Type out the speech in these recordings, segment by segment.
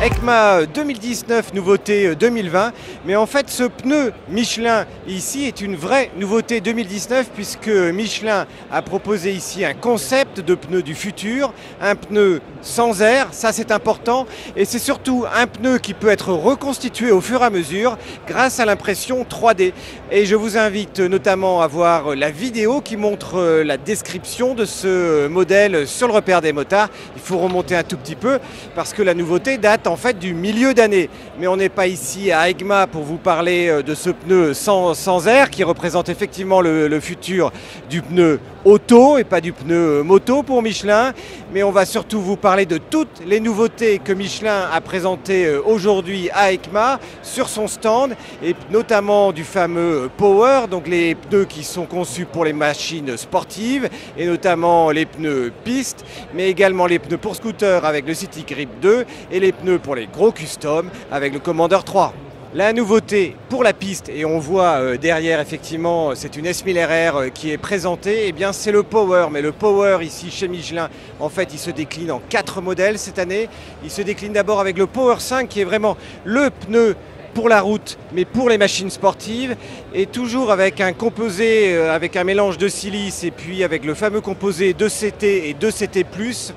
EICMA 2019, nouveauté 2020. Mais en fait, ce pneu Michelin ici est une vraie nouveauté 2019 puisque Michelin a proposé ici un concept de pneu du futur, un pneu sans air, ça c'est important. Et c'est surtout un pneu qui peut être reconstitué au fur et à mesure grâce à l'impression 3D. Et je vous invite notamment à voir la vidéo qui montre la description de ce modèle sur le repère des motards. Il faut remonter un tout petit peu parce que la nouveauté date en fait du milieu d'année. Mais on n'est pas ici à EICMA pour vous parler de ce pneu sans air qui représente effectivement le futur du pneu auto et pas du pneu moto pour Michelin. Mais on va surtout vous parler de toutes les nouveautés que Michelin a présentées aujourd'hui à EICMA sur son stand et notamment du fameux Power, donc les pneus qui sont conçus pour les machines sportives et notamment les pneus piste, mais également les pneus pour scooter avec le City Grip 2 et les pneus pour les gros custom avec le Commander 3. La nouveauté pour la piste, et on voit derrière effectivement c'est une S1000 RR qui est présentée, et bien c'est le Power. Mais le Power ici chez Michelin, en fait il se décline en 4 modèles cette année. Il se décline d'abord avec le Power 5 qui est vraiment le pneu pour la route, mais pour les machines sportives, et toujours avec un composé, avec un mélange de silice et puis avec le fameux composé 2CT et 2CT+,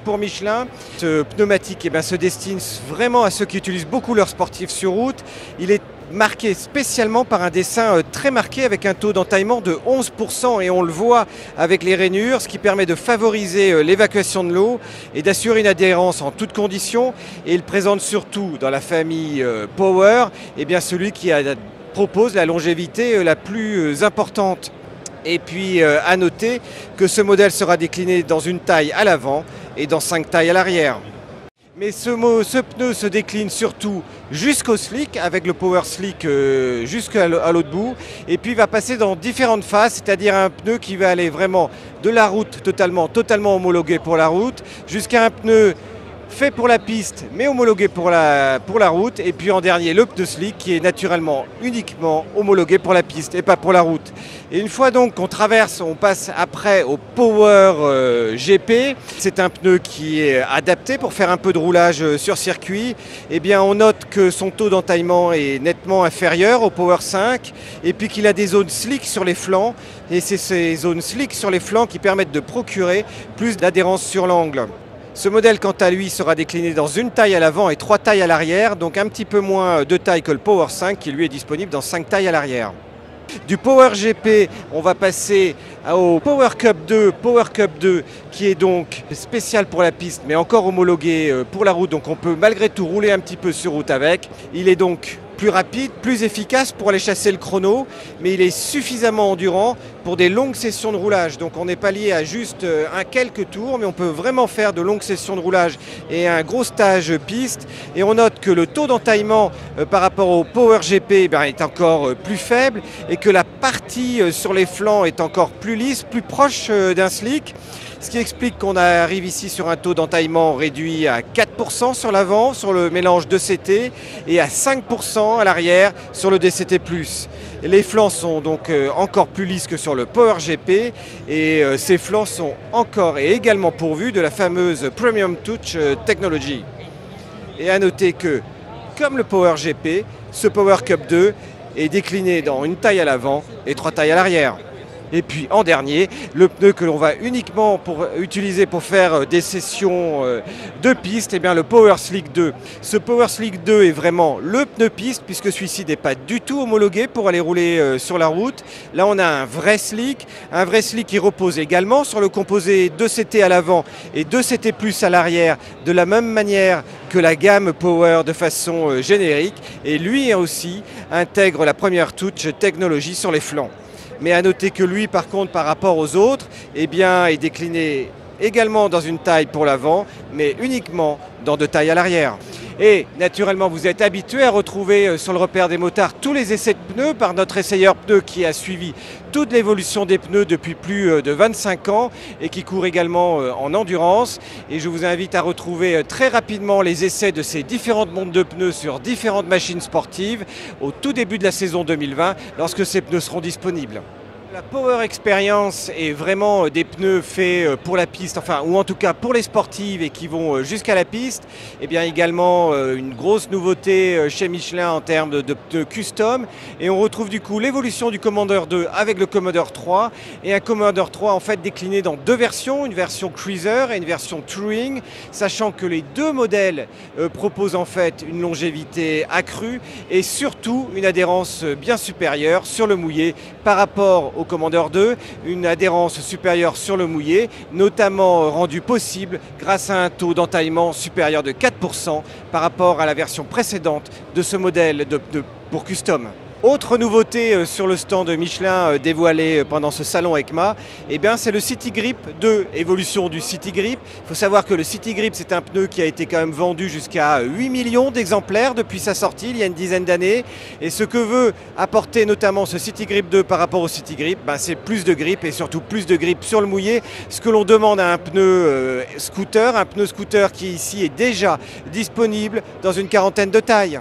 pour Michelin. Ce pneumatique se destine vraiment à ceux qui utilisent beaucoup leurs sportifs sur route. Il est marqué spécialement par un dessin très marqué avec un taux d'entaillement de 11% et on le voit avec les rainures, ce qui permet de favoriser l'évacuation de l'eau et d'assurer une adhérence en toutes conditions. Et il présente surtout dans la famille Power celui qui propose la longévité la plus importante. Et puis à noter que ce modèle sera décliné dans une taille à l'avant et dans 5 tailles à l'arrière. Mais ce pneu se décline surtout jusqu'au slick, avec le Power Slick jusqu'à l'autre bout. Et puis il va passer dans différentes phases, c'est-à-dire un pneu qui va aller vraiment de la route totalement homologué pour la route, jusqu'à un pneu fait pour la piste mais homologué pour la route, et puis en dernier le pneu slick qui est naturellement uniquement homologué pour la piste et pas pour la route. Et une fois donc qu'on traverse, on passe après au Power GP. C'est un pneu qui est adapté pour faire un peu de roulage sur circuit. Et bien on note que son taux d'entaillement est nettement inférieur au Power 5 et puis qu'il a des zones slick sur les flancs, et c'est ces zones slick sur les flancs qui permettent de procurer plus d'adhérence sur l'angle. Ce modèle, quant à lui, sera décliné dans une taille à l'avant et 3 tailles à l'arrière, donc un petit peu moins de taille que le Power 5 qui lui est disponible dans 5 tailles à l'arrière. Du Power GP, on va passer au Power Cup 2 qui est donc spécial pour la piste mais encore homologué pour la route, donc on peut malgré tout rouler un petit peu sur route avec. Il est donc plus rapide, plus efficace pour aller chasser le chrono, mais il est suffisamment endurant pour des longues sessions de roulage. Donc on n'est pas lié à juste quelques tours, mais on peut vraiment faire de longues sessions de roulage et un gros stage piste. Et on note que le taux d'entaillement par rapport au Power GP est encore plus faible et que la partie sur les flancs est encore plus lisse, plus proche d'un slick. Ce qui explique qu'on arrive ici sur un taux d'entaillement réduit à 4% sur l'avant, sur le mélange 2CT, et à 5% à l'arrière sur le DCT+. Les flancs sont donc encore plus lisses que sur le Power GP, et ces flancs sont encore et également pourvus de la fameuse Premium Touch Technology. Et à noter que, comme le Power GP, ce Power Cup 2 est décliné dans une taille à l'avant et 3 tailles à l'arrière. Et puis en dernier, le pneu que l'on va uniquement utiliser pour faire des sessions de piste, le Power Slick 2. Ce Power Slick 2 est vraiment le pneu piste puisque celui-ci n'est pas du tout homologué pour aller rouler sur la route. Là on a un vrai slick qui repose également sur le composé 2CT à l'avant et 2CT+ à l'arrière, de la même manière que la gamme Power de façon générique, et lui aussi intègre la première touch technologie sur les flancs. Mais à noter que lui, par contre, par rapport aux autres, est décliné également dans une taille pour l'avant, mais uniquement dans 2 tailles à l'arrière. Et naturellement, vous êtes habitué à retrouver sur le repère des motards tous les essais de pneus par notre essayeur pneus qui a suivi toute l'évolution des pneus depuis plus de 25 ans et qui court également en endurance. Et je vous invite à retrouver très rapidement les essais de ces différentes montres de pneus sur différentes machines sportives au tout début de la saison 2020 lorsque ces pneus seront disponibles. La Power Experience est vraiment des pneus faits pour la piste, enfin, ou en tout cas pour les sportives et qui vont jusqu'à la piste. Et bien également une grosse nouveauté chez Michelin en termes de pneus custom. Et on retrouve du coup l'évolution du Commander 2 avec le Commander 3 et un Commander 3 en fait décliné dans deux versions, une version Cruiser et une version Touring, sachant que les deux modèles proposent en fait une longévité accrue et surtout une adhérence bien supérieure sur le mouillé par rapport au Commander 2, une adhérence supérieure sur le mouillé, notamment rendue possible grâce à un taux d'entaillement supérieur de 4% par rapport à la version précédente de ce modèle pour custom. Autre nouveauté sur le stand Michelin dévoilé pendant ce salon EICMA, c'est le City Grip 2, évolution du City Grip. Il faut savoir que le City Grip, c'est un pneu qui a été quand même vendu jusqu'à 8 millions d'exemplaires depuis sa sortie il y a une dizaine d'années. Et ce que veut apporter notamment ce City Grip 2 par rapport au City Grip, c'est plus de grip et surtout plus de grip sur le mouillé. Ce que l'on demande à un pneu scooter qui ici est déjà disponible dans une quarantaine de tailles.